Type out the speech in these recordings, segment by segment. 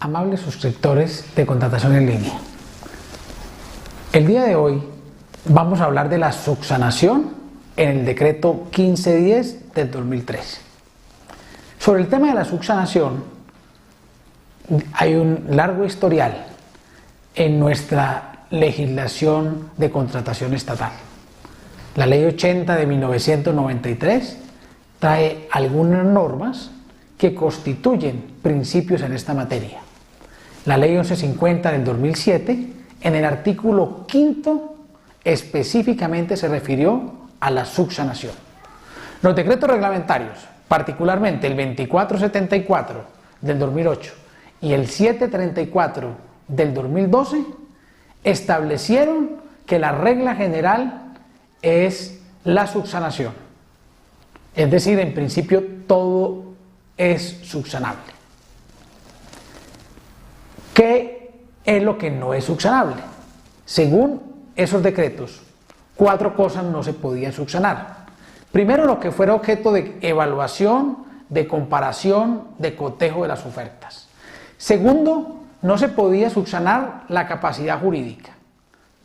Amables suscriptores de Contratación en Línea. El día de hoy vamos a hablar de la subsanación en el decreto 1510 del 2013. Sobre el tema de la subsanación hay un largo historial en nuestra legislación de contratación estatal. La Ley 80 de 1993 trae algunas normas que constituyen principios en esta materia. La Ley 1150 del 2007, en el artículo 5, específicamente se refirió a la subsanación. Los decretos reglamentarios, particularmente el 2474 del 2008 y el 734 del 2012, establecieron que la regla general es la subsanación. Es decir, en principio todo es subsanable. ¿Qué es lo que no es subsanable? Según esos decretos, 4 cosas no se podían subsanar. Primero, lo que fuera objeto de evaluación, de comparación, de cotejo de las ofertas. Segundo, no se podía subsanar la capacidad jurídica.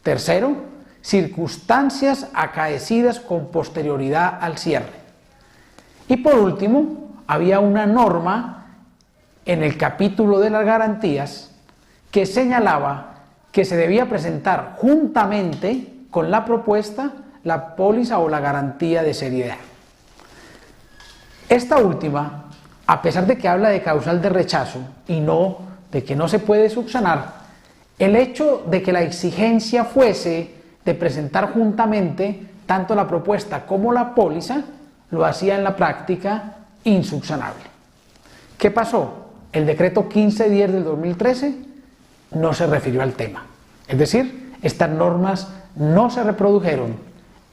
Tercero, circunstancias acaecidas con posterioridad al cierre. Y por último, había una norma en el capítulo de las garantías que señalaba que se debía presentar juntamente con la propuesta la póliza o la garantía de seriedad. Esta última, a pesar de que habla de causal de rechazo y no de que no se puede subsanar, el hecho de que la exigencia fuese de presentar juntamente tanto la propuesta como la póliza lo hacía en la práctica insubsanable. ¿Qué pasó? El decreto 1510 del 2013 no se refirió al tema. Es decir, estas normas no se reprodujeron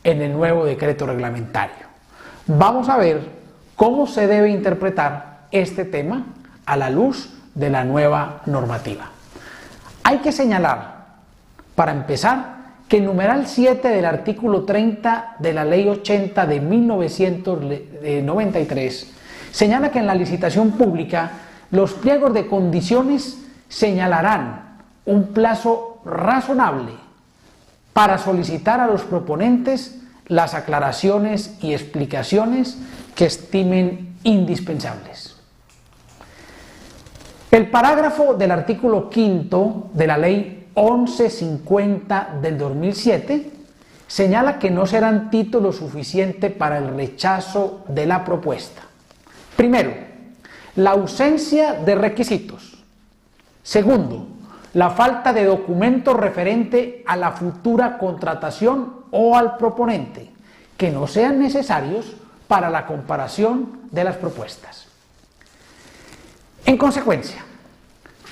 en el nuevo decreto reglamentario. Vamos a ver cómo se debe interpretar este tema a la luz de la nueva normativa. Hay que señalar, para empezar, que el numeral 7 del artículo 30 de la Ley 80 de 1993 señala que en la licitación pública los pliegos de condiciones señalarán un plazo razonable para solicitar a los proponentes las aclaraciones y explicaciones que estimen indispensables. El parágrafo del artículo 5 de la Ley 1150 del 2007 señala que no serán título suficiente para el rechazo de la propuesta. Primero, la ausencia de requisitos. Segundo, la falta de documentos referente a la futura contratación o al proponente, que no sean necesarios para la comparación de las propuestas. En consecuencia,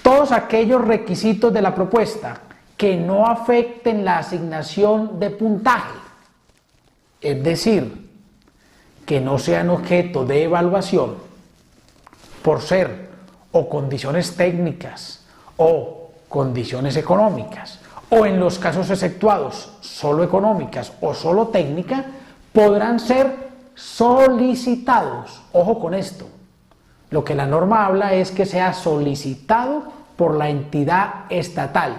todos aquellos requisitos de la propuesta que no afecten la asignación de puntaje, es decir, que no sean objeto de evaluación por ser o condiciones técnicas o condiciones económicas, o en los casos exceptuados solo económicas o solo técnicas, podrán ser solicitados. Ojo con esto. Lo que la norma habla es que sea solicitado por la entidad estatal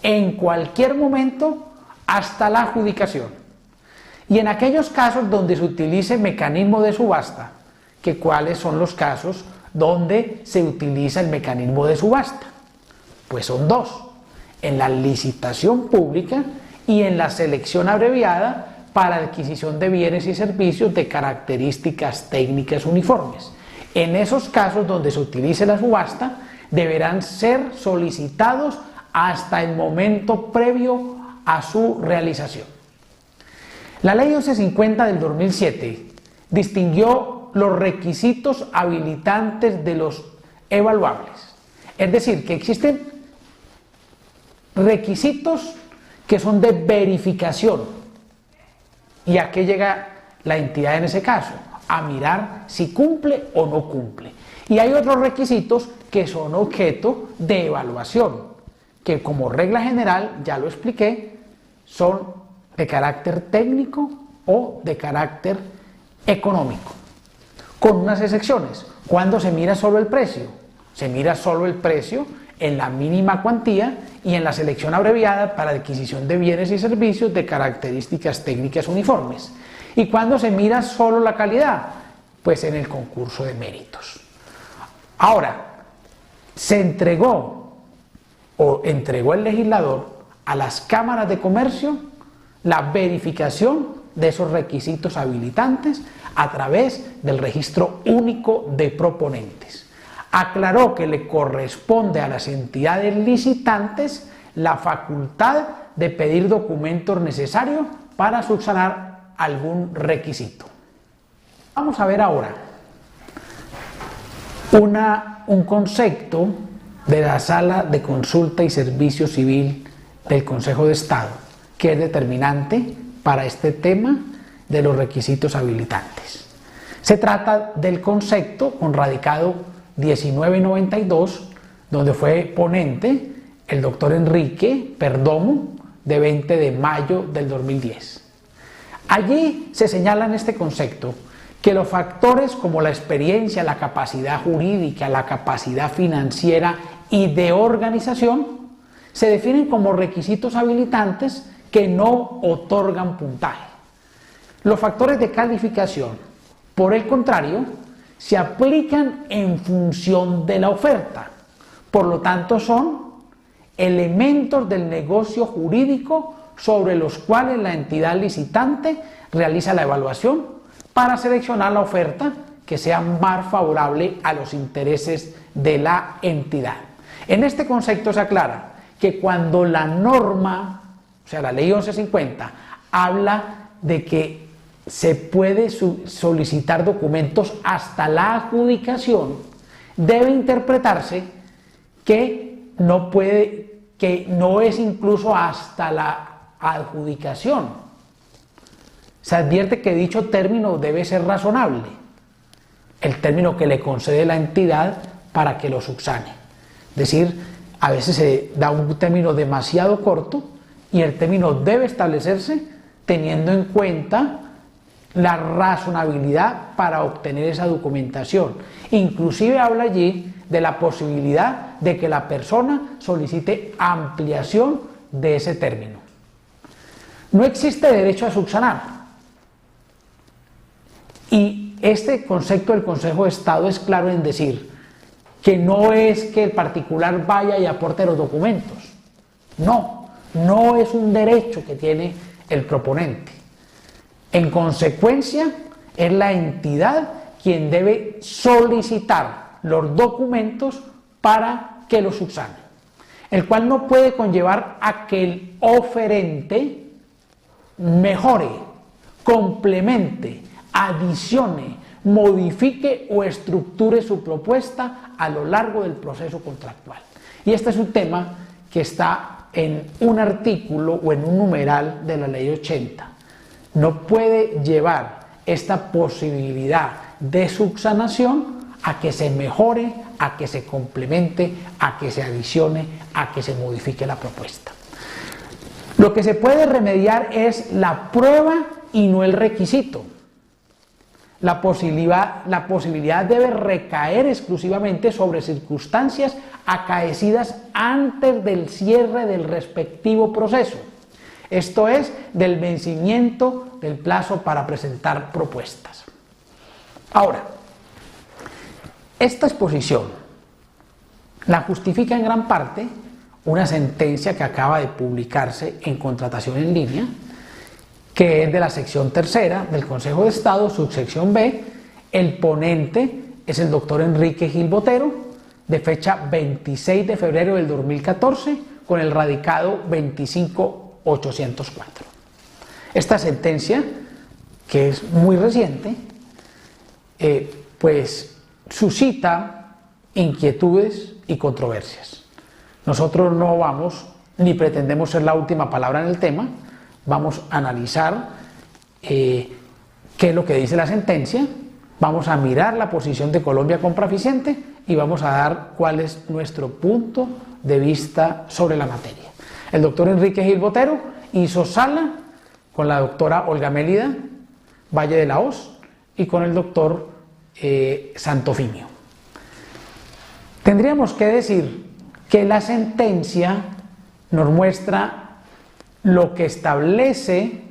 en cualquier momento hasta la adjudicación. Y en aquellos casos donde se utilice mecanismo de subasta, que cuáles son los casos donde se utiliza el mecanismo de subasta. Pues son 2, en la licitación pública y en la selección abreviada para adquisición de bienes y servicios de características técnicas uniformes. En esos casos donde se utilice la subasta, deberán ser solicitados hasta el momento previo a su realización. La Ley 1150 del 2007 distinguió los requisitos habilitantes de los evaluables. Es decir, que existen requisitos que son de verificación. ¿Y a qué llega la entidad en ese caso? A mirar si cumple o no cumple. Y hay otros requisitos que son objeto de evaluación, que como regla general, ya lo expliqué, son de carácter técnico o de carácter económico, con unas excepciones. Cuando se mira solo el precio, se mira solo el precio en la mínima cuantía y en la selección abreviada para adquisición de bienes y servicios de características técnicas uniformes. ¿Y cuándo se mira solo la calidad? Pues en el concurso de méritos. Ahora, se entregó el legislador a las cámaras de comercio la verificación de esos requisitos habilitantes a través del registro único de proponentes. Aclaró que le corresponde a las entidades licitantes la facultad de pedir documentos necesarios para subsanar algún requisito. Vamos a ver ahora un concepto de la Sala de Consulta y Servicio Civil del Consejo de Estado, que es determinante para este tema de los requisitos habilitantes. Se trata del concepto con radicado 1992, donde fue ponente el doctor Enrique Perdomo, de 20 de mayo del 2010. Allí se señala en este concepto que los factores como la experiencia, la capacidad jurídica, la capacidad financiera y de organización se definen como requisitos habilitantes que no otorgan puntaje. Los factores de calificación, por el contrario, se aplican en función de la oferta. Por lo tanto, son elementos del negocio jurídico sobre los cuales la entidad licitante realiza la evaluación para seleccionar la oferta que sea más favorable a los intereses de la entidad. En este concepto se aclara que cuando la norma, o sea, la ley 1150, habla de que se puede solicitar documentos hasta la adjudicación, debe interpretarse que no es incluso hasta la adjudicación. Se advierte que dicho término debe ser razonable, el término que le concede la entidad para que lo subsane. Es decir, a veces se da un término demasiado corto y el término debe establecerse teniendo en cuenta la razonabilidad para obtener esa documentación. Inclusive habla allí de la posibilidad de que la persona solicite ampliación de ese término. No existe derecho a subsanar. Y este concepto del Consejo de Estado es claro en decir que no es que el particular vaya y aporte los documentos. No es un derecho que tiene el proponente. En consecuencia, es la entidad quien debe solicitar los documentos para que los subsane, el cual no puede conllevar a que el oferente mejore, complemente, adicione, modifique o estructure su propuesta a lo largo del proceso contractual. Y este es un tema que está en un artículo o en un numeral de la ley 80. No puede llevar esta posibilidad de subsanación a que se mejore, a que se complemente, a que se adicione, a que se modifique la propuesta. Lo que se puede remediar es la prueba y no el requisito. La posibilidad debe recaer exclusivamente sobre circunstancias acaecidas antes del cierre del respectivo proceso. Esto es, del vencimiento del plazo para presentar propuestas. Ahora, esta exposición la justifica en gran parte una sentencia que acaba de publicarse en Contratación en Línea, que es de la sección tercera del Consejo de Estado, subsección B. El ponente es el doctor Enrique Gil Botero, de fecha 26 de febrero del 2014, con el radicado 25804. Esta sentencia, que es muy reciente, pues suscita inquietudes y controversias. Nosotros no vamos ni pretendemos ser la última palabra en el tema. Vamos a analizar qué es lo que dice la sentencia, vamos a mirar la posición de Colombia Compraficiente y vamos a dar cuál es nuestro punto de vista sobre la materia. El doctor Enrique Gil Botero hizo sala con la doctora Olga Mélida Valle de la Hoz y con el doctor Santofimio. Tendríamos que decir que la sentencia nos muestra lo que establece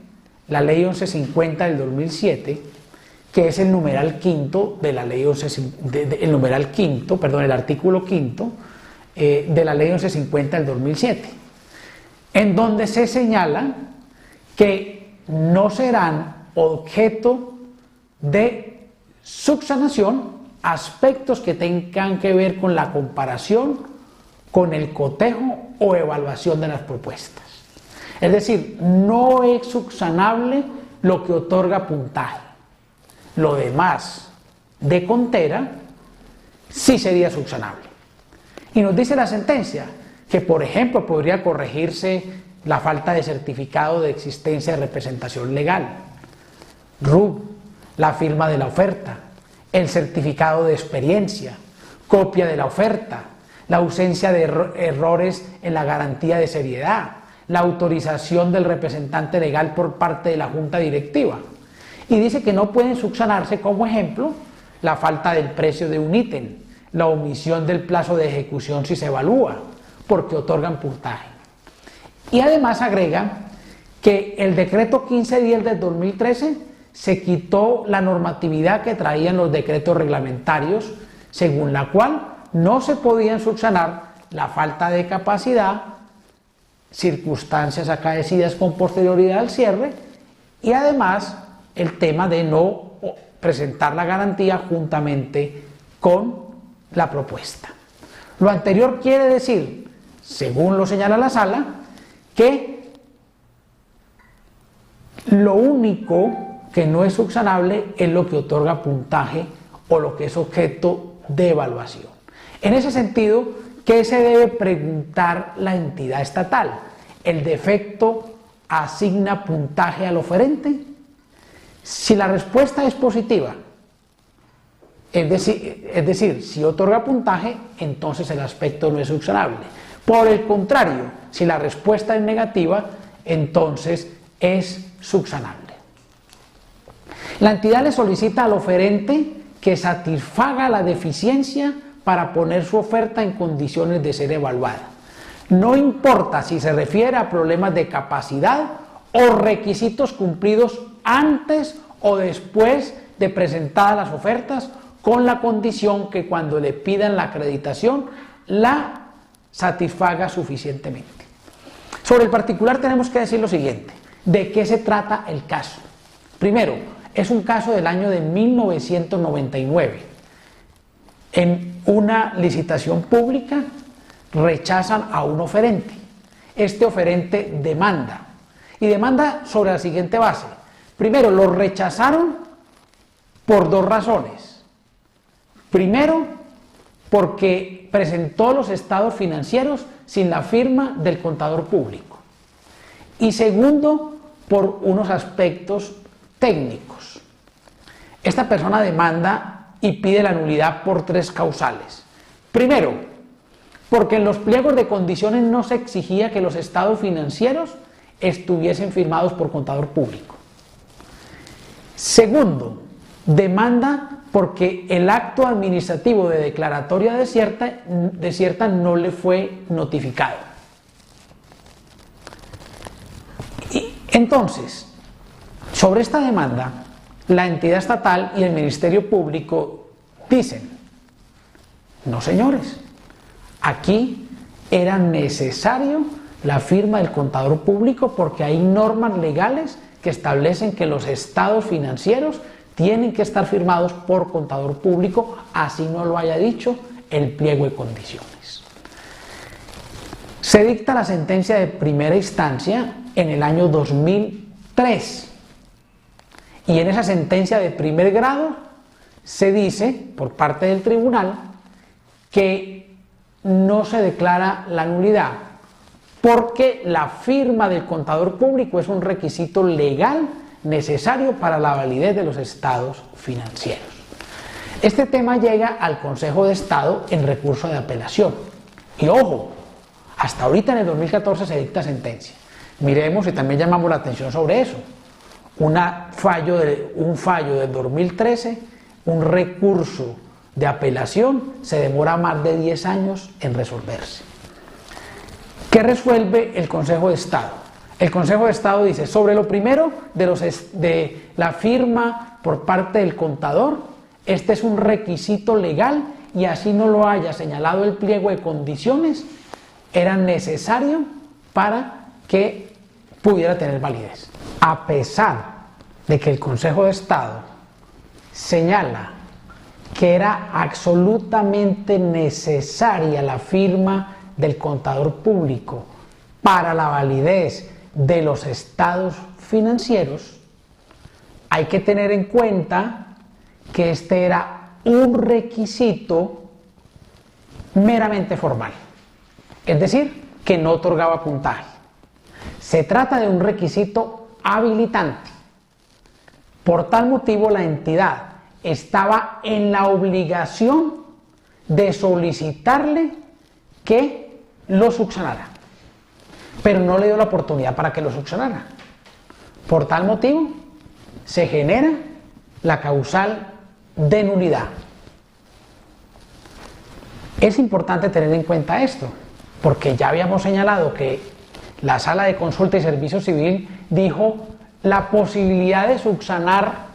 la ley 1150 del 2007, que es el numeral quinto de la ley el artículo quinto de la ley 1150 del 2007, en donde se señala que no serán objeto de subsanación aspectos que tengan que ver con la comparación, con el cotejo o evaluación de las propuestas. Es decir, no es subsanable lo que otorga puntaje. Lo demás de contera sí sería subsanable. Y nos dice la sentencia que, por ejemplo, podría corregirse la falta de certificado de existencia de representación legal, RUB, la firma de la oferta, el certificado de experiencia, copia de la oferta, la ausencia de errores en la garantía de seriedad, la autorización del representante legal por parte de la junta directiva. Y dice que no pueden subsanarse, como ejemplo, la falta del precio de un ítem, la omisión del plazo de ejecución si se evalúa, porque otorgan puntaje. Y además agrega que el decreto 1510 del 2013 se quitó la normatividad que traían los decretos reglamentarios, según la cual no se podían subsanar la falta de capacidad, circunstancias acaecidas con posterioridad al cierre, y además el tema de no presentar la garantía juntamente con la propuesta. Lo anterior quiere decir, según lo señala la sala, que lo único que no es subsanable es lo que otorga puntaje o lo que es objeto de evaluación. En ese sentido, ¿qué se debe preguntar la entidad estatal? ¿El defecto asigna puntaje al oferente? Si la respuesta es positiva, es decir, si otorga puntaje, entonces el aspecto no es subsanable. Por el contrario, si la respuesta es negativa, entonces es subsanable. La entidad le solicita al oferente que satisfaga la deficiencia para poner su oferta en condiciones de ser evaluada. No importa si se refiere a problemas de capacidad o requisitos cumplidos antes o después de presentadas las ofertas, con la condición que cuando le pidan la acreditación la satisfaga suficientemente. Sobre el particular tenemos que decir lo siguiente: ¿de qué se trata el caso? Primero, es un caso del año de 1999. En una licitación pública rechazan a un oferente. Este oferente demanda, y demanda sobre la siguiente base. Primero, lo rechazaron por dos razones. Primero, porque presentó los estados financieros sin la firma del contador público. Y segundo, por unos aspectos técnicos. Esta persona demanda y pide la nulidad por tres causales. Primero, porque en los pliegos de condiciones no se exigía que los estados financieros estuviesen firmados por contador público. Segundo, demanda porque el acto administrativo de declaratoria desierta no le fue notificado. Y entonces, sobre esta demanda, la entidad estatal y el Ministerio Público dicen: no, señores, aquí era necesario la firma del contador público porque hay normas legales que establecen que los estados financieros tienen que estar firmados por contador público, así no lo haya dicho el pliego de condiciones. Se dicta la sentencia de primera instancia en el año 2003, y en esa sentencia de primer grado se dice por parte del tribunal que no se declara la nulidad porque la firma del contador público es un requisito legal necesario para la validez de los estados financieros. Este tema llega al Consejo de Estado en recurso de apelación. Y ojo, hasta ahorita en el 2014 se dicta sentencia. Miremos y también llamamos la atención sobre eso. Un fallo del 2013, un recurso de apelación, se demora más de 10 años en resolverse. ¿Qué resuelve el Consejo de Estado? El Consejo de Estado dice, sobre lo primero de la firma por parte del contador, este es un requisito legal y así no lo haya señalado el pliego de condiciones, era necesario para que pudiera tener validez. A pesar de que el Consejo de Estado señala que era absolutamente necesaria la firma del contador público para la validez de los estados financieros, hay que tener en cuenta que este era un requisito meramente formal, es decir, que no otorgaba puntaje. Se trata de un requisito habilitante. Por tal motivo, la entidad estaba en la obligación de solicitarle que lo subsanara, pero no le dio la oportunidad para que lo subsanara. Por tal motivo, se genera la causal de nulidad. Es importante tener en cuenta esto, porque ya habíamos señalado que la Sala de Consulta y Servicio Civil dijo la posibilidad de subsanar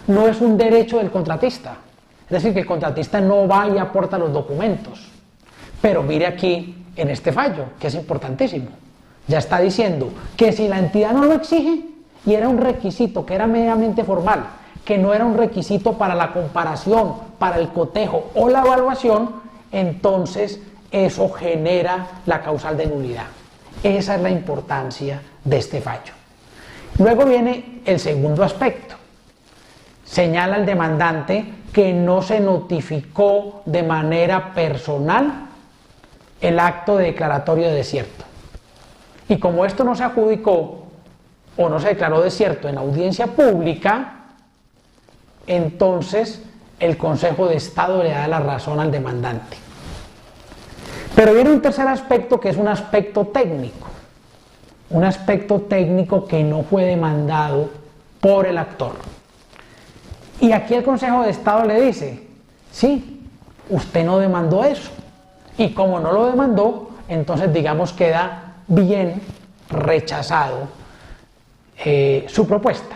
no es un derecho del contratista, es decir, que el contratista no va y aporta los documentos. Pero mire aquí en este fallo, que es importantísimo, ya está diciendo que si la entidad no lo exige y era un requisito que era meramente formal, que no era un requisito para la comparación, para el cotejo o la evaluación, entonces eso genera la causal de nulidad. Esa es la importancia de este fallo. Luego viene el segundo aspecto. Señala el demandante que no se notificó de manera personal el acto de declaratorio de desierto. Y como esto no se adjudicó o no se declaró desierto en audiencia pública, entonces el Consejo de Estado le da la razón al demandante. Pero viene un tercer aspecto que es un aspecto técnico que no fue demandado por el actor. Y aquí el Consejo de Estado le dice, sí, usted no demandó eso. Y como no lo demandó, entonces digamos queda bien rechazado su propuesta.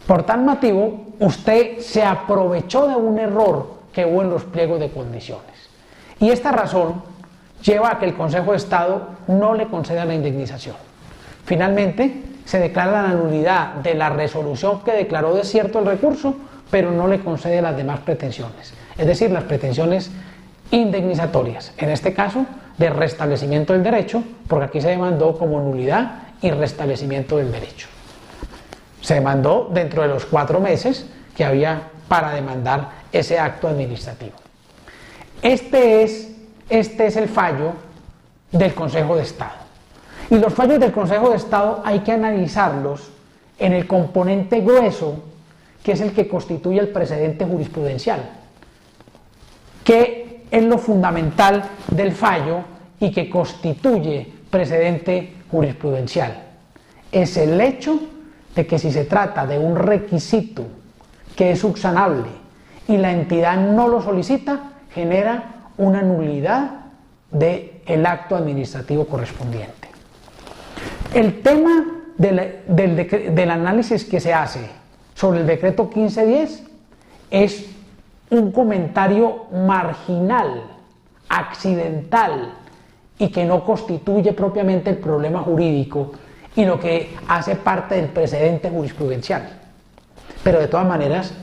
Por tal motivo, usted se aprovechó de un error que hubo en los pliegos de condiciones. Y esta razón lleva a que el Consejo de Estado no le conceda la indemnización. Finalmente, se declara la nulidad de la resolución que declaró desierto el recurso, pero no le concede las demás pretensiones, es decir, las pretensiones indemnizatorias, en este caso de restablecimiento del derecho, porque aquí se demandó como nulidad y restablecimiento del derecho. Se demandó dentro de los 4 meses que había para demandar ese acto administrativo. Este es el fallo del Consejo de Estado. Y los fallos del Consejo de Estado hay que analizarlos en el componente grueso, que es el que constituye el precedente jurisprudencial, que es lo fundamental del fallo y que constituye precedente jurisprudencial. Es el hecho de que si se trata de un requisito que es subsanable y la entidad no lo solicita, genera una nulidad del acto administrativo correspondiente. El tema del análisis que se hace sobre el decreto 1510 es un comentario marginal, accidental y que no constituye propiamente el problema jurídico y lo que hace parte del precedente jurisprudencial. Pero de todas maneras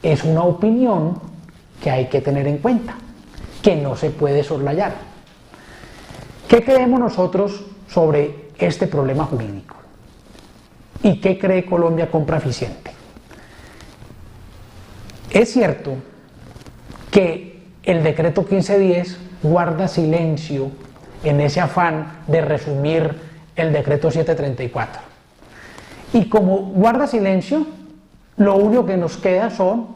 es una opinión que hay que tener en cuenta, que no se puede soslayar. ¿Qué creemos nosotros sobre este problema jurídico? ¿Y qué cree Colombia Compra Eficiente? Es cierto que el decreto 1510 guarda silencio en ese afán de resumir el decreto 734. Y como guarda silencio, lo único que nos queda son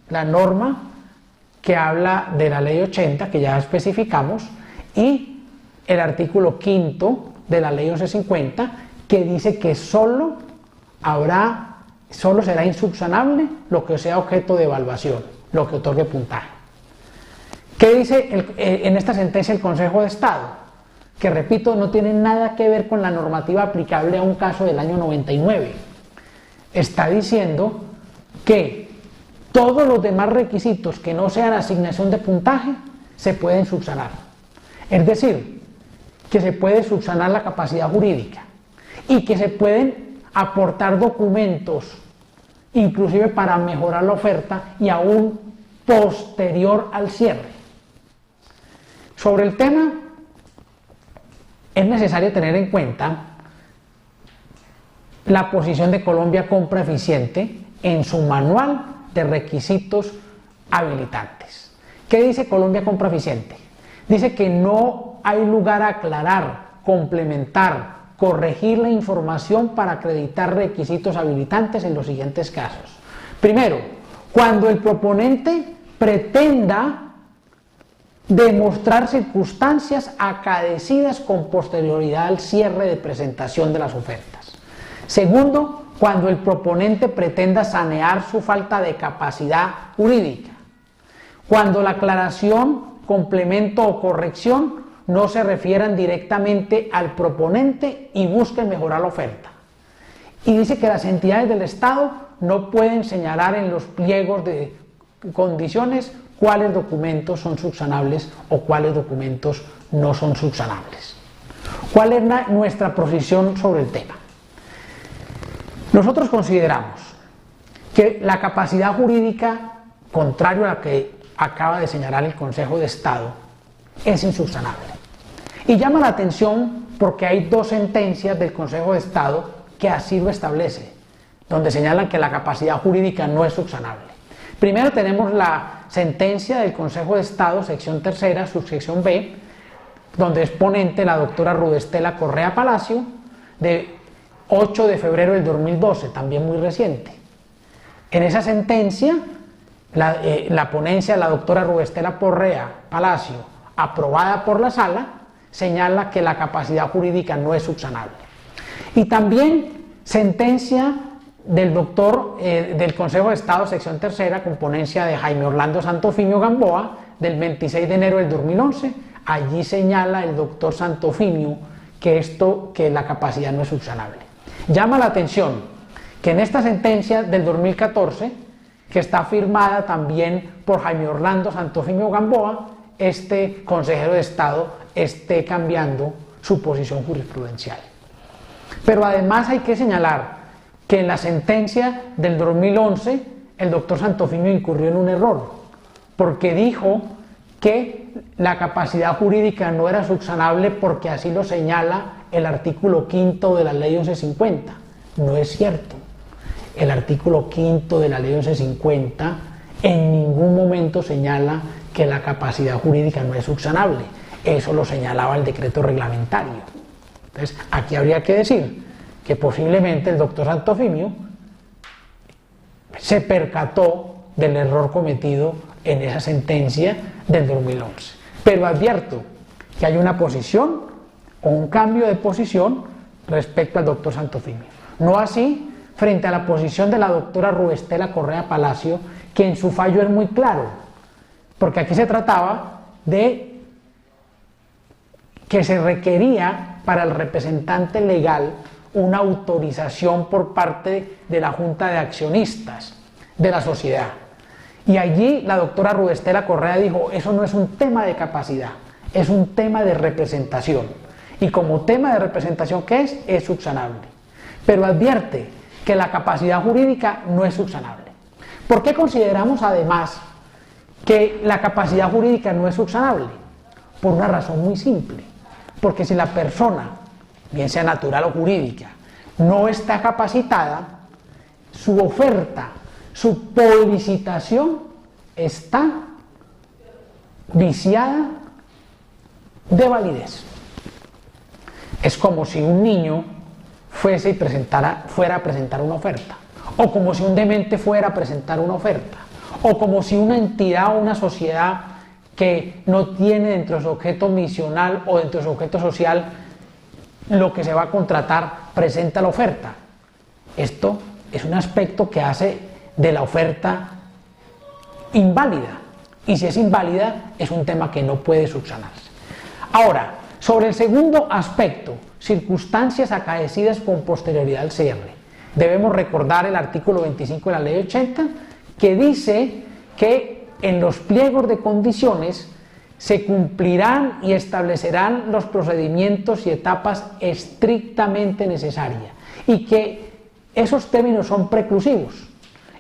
la norma que habla de la ley 80, que ya especificamos, y el artículo 5 de la ley 1150, que dice que solo será insubsanable lo que sea objeto de evaluación, lo que otorgue puntaje. ¿Qué dice en esta sentencia el Consejo de Estado? que repito, no tiene nada que ver con la normativa aplicable a un caso del año 99. Está diciendo que todos los demás requisitos que no sean asignación de puntaje se pueden subsanar. Es decir, que se puede subsanar la capacidad jurídica y que se pueden aportar documentos, inclusive para mejorar la oferta y aún posterior al cierre. Sobre el tema, es necesario tener en cuenta la posición de Colombia Compra Eficiente en su manual de requisitos habilitantes. ¿Qué dice Colombia Compra Eficiente? Dice que no hay lugar a aclarar, complementar, corregir la información para acreditar requisitos habilitantes en los siguientes casos. Primero, cuando el proponente pretenda demostrar circunstancias acaecidas con posterioridad al cierre de presentación de las ofertas. Segundo, cuando el proponente pretenda sanear su falta de capacidad jurídica. Cuando la aclaración, complemento o corrección no se refieran directamente al proponente y busquen mejorar la oferta. Y dice que las entidades del Estado no pueden señalar en los pliegos de condiciones cuáles documentos son subsanables o cuáles documentos no son subsanables. ¿Cuál es nuestra posición sobre el tema? Nosotros consideramos que la capacidad jurídica, contrario a la que acaba de señalar el Consejo de Estado, es insubsanable. Y llama la atención porque hay dos sentencias del Consejo de Estado que así lo establece, donde señalan que la capacidad jurídica no es subsanable. Primero tenemos la sentencia del Consejo de Estado, sección tercera, subsección B, donde es ponente la doctora Rudestela Correa Palacio, de 8 de febrero del 2012, también muy reciente. En esa sentencia, la ponencia de la doctora Rudestela Correa Palacio, aprobada por la Sala, señala que la capacidad jurídica no es subsanable. Y también sentencia del doctor del Consejo de Estado, sección tercera, con ponencia de Jaime Orlando Santofimio Gamboa, del 26 de enero del 2011, allí señala el doctor Santofimio que la capacidad no es subsanable. Llama la atención que en esta sentencia del 2014, que está firmada también por Jaime Orlando Santofimio Gamboa, este consejero de Estado esté cambiando su posición jurisprudencial. Pero además hay que señalar que en la sentencia del 2011 el doctor Santofimio incurrió en un error, porque dijo que la capacidad jurídica no era subsanable porque así lo señala el artículo 5 de la ley 1150. No es cierto. El artículo 5 de la ley 1150 en ningún momento señala que la capacidad jurídica no es subsanable. Eso lo señalaba el decreto reglamentario. Entonces, aquí habría que decir que posiblemente el doctor Santofimio se percató del error cometido en esa sentencia del 2011. Pero advierto que hay una posición o un cambio de posición respecto al doctor Santofimio. No así frente a la posición de la doctora Rudestela Correa Palacio, que en su fallo es muy claro, porque aquí se trataba de que se requería para el representante legal una autorización por parte de la Junta de Accionistas de la sociedad. Y allí la doctora Rudestela Correa dijo, eso no es un tema de capacidad, es un tema de representación. Y como tema de representación, ¿qué es? Es subsanable. Pero advierte que la capacidad jurídica no es subsanable. ¿Por qué consideramos además que la capacidad jurídica no es subsanable? Por una razón muy simple. Porque si la persona, bien sea natural o jurídica, no está capacitada, su oferta, su publicitación está viciada de validez. Es como si un niño fuera a presentar una oferta, o como si un demente fuera a presentar una oferta, o como si una entidad o una sociedad que no tiene dentro de su objeto misional o dentro de su objeto social lo que se va a contratar presenta la oferta. Esto es un aspecto que hace de la oferta inválida, y si es inválida es un tema que no puede subsanarse. Ahora, Sobre el segundo aspecto, circunstancias acaecidas con posterioridad al cierre, debemos recordar el artículo 25 de la Ley 80, que dice que en los pliegos de condiciones se cumplirán y establecerán los procedimientos y etapas estrictamente necesarias y que esos términos son preclusivos.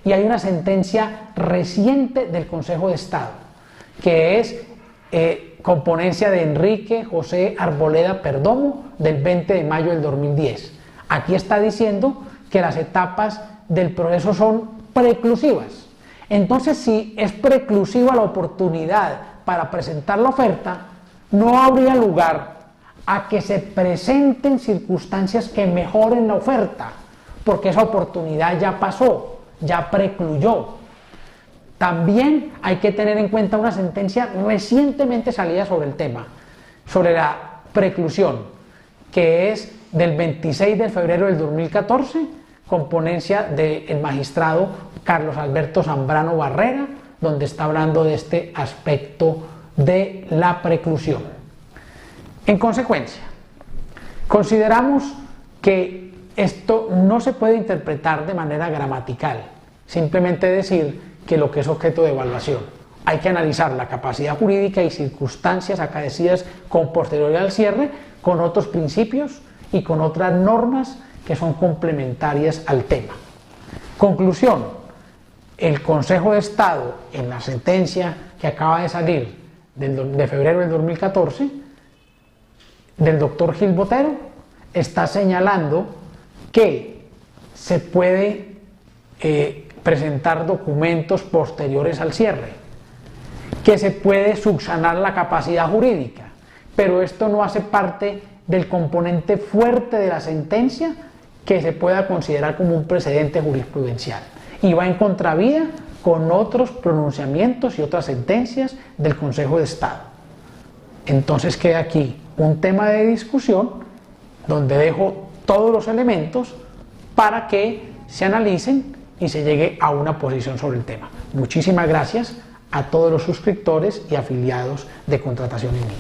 Y hay una sentencia reciente del Consejo de Estado, que es con ponencia de Enrique José Arboleda Perdomo del 20 de mayo del 2010. Aquí está diciendo que las etapas del proceso son preclusivas. Entonces, si es preclusiva la oportunidad para presentar la oferta, no habría lugar a que se presenten circunstancias que mejoren la oferta, porque esa oportunidad ya pasó, ya precluyó. También hay que tener en cuenta una sentencia recientemente salida sobre el tema, sobre la preclusión, que es del 26 de febrero del 2014, con ponencia del magistrado Carlos Alberto Zambrano Barrera, donde está hablando de este aspecto de la preclusión. En consecuencia, consideramos que esto no se puede interpretar de manera gramatical, simplemente decir que lo que es objeto de evaluación. Hay que analizar la capacidad jurídica y circunstancias acaecidas con posterioridad al cierre, con otros principios y con otras normas que son complementarias al tema. Conclusión: el Consejo de Estado, en la sentencia que acaba de salir de febrero del 2014, del doctor Gil Botero, está señalando que se puede presentar documentos posteriores al cierre, que se puede subsanar la capacidad jurídica, pero esto no hace parte del componente fuerte de la sentencia que se pueda considerar como un precedente jurisprudencial, y va en contravía con otros pronunciamientos y otras sentencias del Consejo de Estado. Entonces queda aquí un tema de discusión donde dejo todos los elementos para que se analicen y se llegue a una posición sobre el tema. Muchísimas gracias a todos los suscriptores y afiliados de Contratación en Línea.